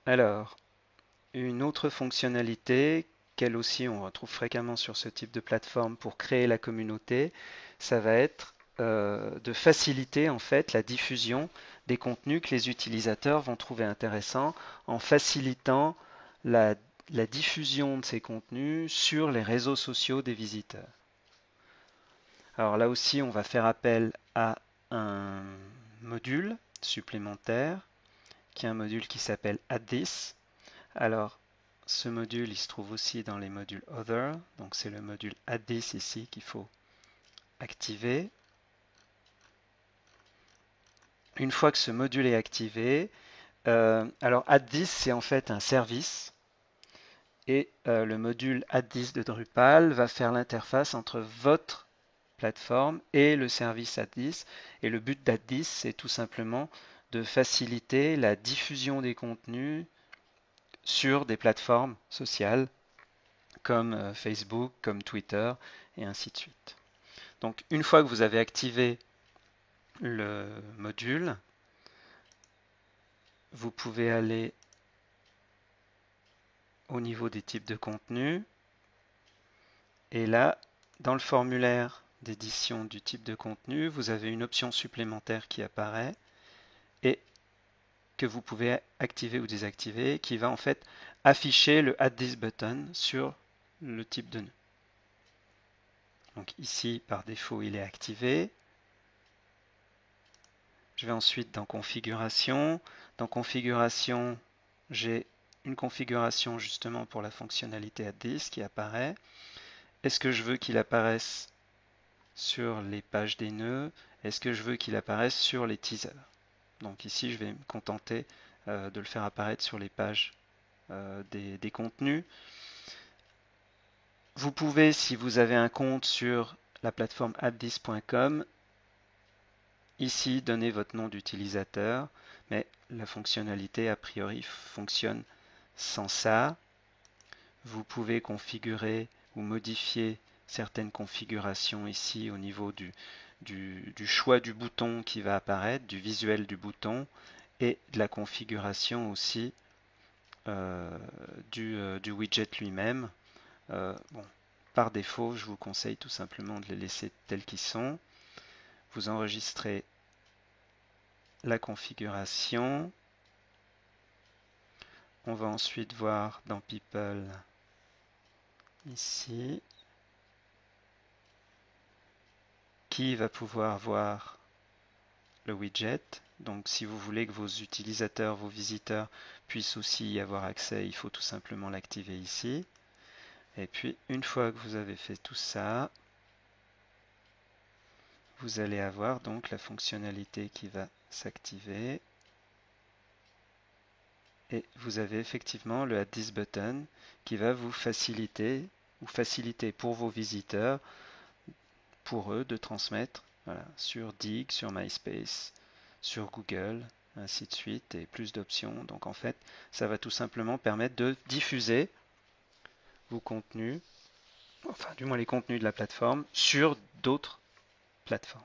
Alors, une autre fonctionnalité, qu'elle aussi on retrouve fréquemment sur ce type de plateforme pour créer la communauté, ça va être de faciliter en fait la diffusion des contenus que les utilisateurs vont trouver intéressants en facilitant la, la diffusion de ces contenus sur les réseaux sociaux des visiteurs. Alors là aussi, on va faire appel à un module supplémentaire qui est un module qui s'appelle add-this. Alors, ce module, il se trouve aussi dans les modules Other. Donc, c'est le module add-this ici qu'il faut activer. Une fois que ce module est activé, alors add-this, c'est en fait un service. Et le module add-this de Drupal va faire l'interface entre votre plateforme et le service add-this. Et le but d'add-this, c'est tout simplement de faciliter la diffusion des contenus sur des plateformes sociales comme Facebook, comme Twitter, et ainsi de suite. Donc une fois que vous avez activé le module, vous pouvez aller au niveau des types de contenu, et là, dans le formulaire d'édition du type de contenu, vous avez une option supplémentaire qui apparaît et que vous pouvez activer ou désactiver, qui va en fait afficher le Add This Button sur le type de nœud. Donc ici, par défaut, il est activé. Je vais ensuite dans Configuration. Dans Configuration, j'ai une configuration justement pour la fonctionnalité Add This qui apparaît. Est-ce que je veux qu'il apparaisse sur les pages des nœuds? Est-ce que je veux qu'il apparaisse sur les teasers? Donc ici, je vais me contenter de le faire apparaître sur les pages des contenus. Vous pouvez, si vous avez un compte sur la plateforme addthis.com, ici donner votre nom d'utilisateur, mais la fonctionnalité a priori fonctionne sans ça. Vous pouvez configurer ou modifier certaines configurations ici au niveau du choix du bouton qui va apparaître, du visuel du bouton et de la configuration aussi du widget lui-même. Bon, par défaut, je vous conseille tout simplement de les laisser tels qu'ils sont. Vous enregistrez la configuration. On va ensuite voir dans People, ici, qui va pouvoir voir le widget. Donc si vous voulez que vos utilisateurs, vos visiteurs puissent aussi y avoir accès, il faut tout simplement l'activer ici. Et puis une fois que vous avez fait tout ça, vous allez avoir donc la fonctionnalité qui va s'activer. Et vous avez effectivement le Add This Button qui va vous faciliter ou faciliter pour vos visiteurs, pour eux de transmettre sur Digg, sur MySpace, sur Google, ainsi de suite, et plus d'options. Donc en fait, ça va tout simplement permettre de diffuser vos contenus, enfin du moins les contenus de la plateforme, sur d'autres plateformes.